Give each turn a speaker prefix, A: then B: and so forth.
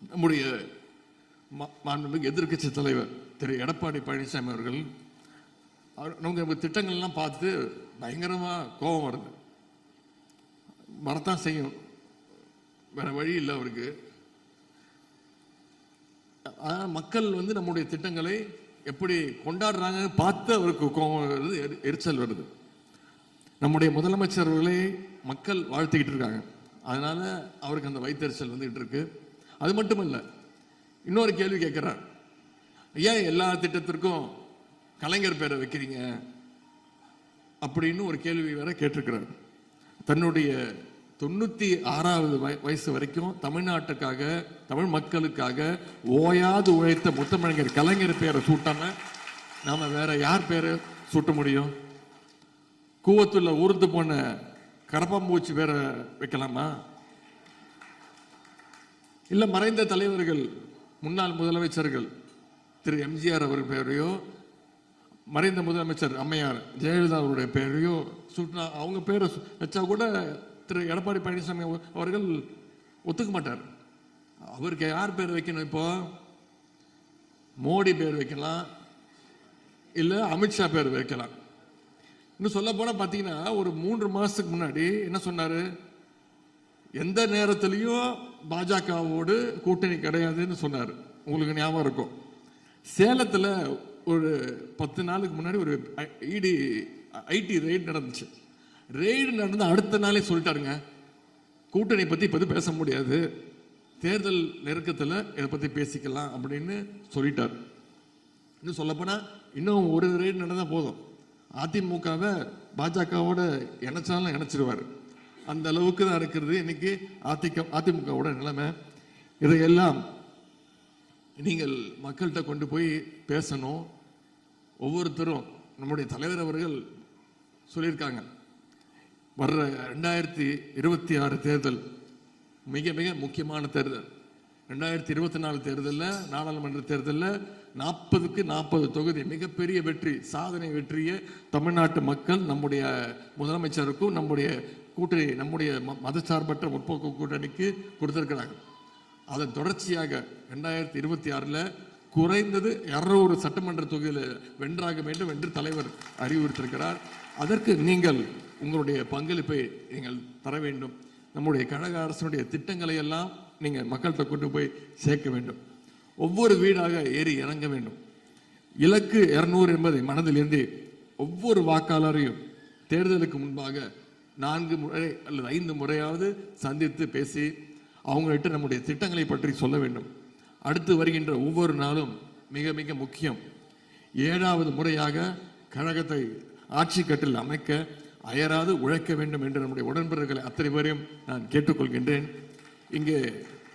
A: நம்முடைய மாண்புமிகு எதிர்க்கட்சி தலைவர் திரு எடப்பாடி பழனிசாமி அவர்கள் நம்ம திட்டங்கள்லாம் பார்த்து பயங்கரமா கோபம் வருது. வரத்தான் செய்யும், வேற வழி இல்லை அவருக்கு. மக்கள் நம்முடைய திட்டங்களை எப்படி கொண்டாடுறாங்க பார்த்து அவருக்கு கோபம் வருது, எரிச்சல் வருது. நம்முடைய முதலமைச்சர்களை மக்கள் வாழ்த்திக்கிட்டு இருக்காங்க, அதனால அவருக்கு அந்த வயிற்றெரிச்சல் வந்துகிட்டு இருக்கு. அது மட்டும் இல்லை, இன்னொரு கேள்வி கேட்கிறார், ஏன் எல்லா திட்டத்திற்கும் கலைஞர் பேரை வைக்கிறீங்க அப்படின்னு ஒரு கேள்வி வேற கேட்டிருக்கிறார். தன்னுடைய 96வது வயசு வரைக்கும் தமிழ்நாட்டுக்காக, தமிழ் மக்களுக்காக ஓயாது உழைத்த முத்தமிழர் கலைஞர் பேரை சூட்டாம நாம வேற யார் பேரை சூட்ட முடியும்? கூவத்துல ஊர்ந்து போன கரப்பாம்பூச்சி பேரை வைக்கலாமா? இல்ல மறைந்த தலைவர்கள், முன்னாள் முதலமைச்சர்கள் திரு எம்ஜிஆர் அவர்கள் பெயரையோ, மறைந்த முதலமைச்சர் அம்மையார் ஜெயலலிதா அவருடைய பெயரையோ சூட்டினா, அவங்க பேரை வச்சா கூட திரு எடப்பாடி பழனிசாமி அவர்கள் ஒத்துக்க மாட்டார். அவருக்கு யார் பேர் வைக்கணும்? இப்போ மோடி பேர் வைக்கலாம், இல்ல அமித்ஷா பேர் வைக்கலாம். இன்னும் சொல்ல போனா பாத்தீங்கன்னா, ஒரு 3 மாசத்துக்கு முன்னாடி என்ன சொன்னாரு, எந்த நேரத்திலையும் பாஜகவோடு கூட்டணி கிடையாதுன்னு சொன்னார். உங்களுக்கு ஞாபகம் இருக்கும். சேலத்துல ஒரு 10 நாளுக்கு முன்னாடி ஒரு ஐடி ரெய்டு நடந்துச்சு. ரெய்டு நடந்து அடுத்த நாளே சொல்லிட்டாருங்க, கூட்டணி பத்தி இப்ப பேச முடியாது, தேர்தல் நெருக்கத்தில் இதை பத்தி பேசிக்கலாம் அப்படின்னு சொல்லிட்டார். இன்னும் சொல்ல போனா இன்னும் ஒரு ரெய்டு நடந்தா போதும், அதிமுகவை பாஜகவோட இணைச்சாலும் இணைச்சிருவாரு. அந்த அளவுக்கு தான் இருக்கிறது இன்னைக்கு அதிமுகவோட நிலைமை. இதையெல்லாம் நீங்கள் மக்கள்கிட்ட கொண்டு போய் பேசணும். ஒவ்வொருத்தரும், நம்முடைய தலைவர் அவர்கள் சொல்லியிருக்காங்க, வர்ற 2026 தேர்தல் மிக மிக முக்கியமான தேர்தல். 2024 தேர்தலில், நாடாளுமன்ற தேர்தலில் 40க்கு 40 தொகுதி மிகப்பெரிய வெற்றி, சாதனை வெற்றியை தமிழ்நாட்டு மக்கள் நம்முடைய முதலமைச்சருக்கும் நம்முடைய கூட்டணி, நம்முடைய மதச்சார்பற்ற முற்போக்கு கூட்டணிக்கு கொடுத்திருக்கிறாங்க. அதன் தொடர்ச்சியாக 2026 குறைந்தது 200 சட்டமன்ற தொகுதியில் வென்றாக வேண்டும் என்று தலைவர் அறிவுறுத்திருக்கிறார். அதற்கு நீங்கள் உங்களுடைய பங்களிப்பை நீங்கள் தர வேண்டும். நம்முடைய கழக அரசுடைய திட்டங்களை எல்லாம் நீங்கள் மக்கள்கிட்ட கொண்டு போய் சேர்க்க வேண்டும். ஒவ்வொரு வீடாக ஏறி இறங்க வேண்டும். இலக்கு 200 என்பதை மனதில் ஏந்தி ஒவ்வொரு வாக்காளரையும் தேர்தலுக்கு முன்பாக 4 முறை அல்லது 5 முறையாவது சந்தித்து பேசி அவங்கள்ட்ட நம்முடைய திட்டங்களை பற்றி சொல்ல வேண்டும். அடுத்து வருகின்ற ஒவ்வொரு நாளும் மிக மிக முக்கியம். 7வது முறையாக கழகத்தை ஆட்சி கட்டில் அமைக்க அயராது உழைக்க வேண்டும் என்று நம்முடைய உடன்பிறர்களை அத்தனை பேரையும் நான் கேட்டுக்கொள்கின்றேன். இங்கே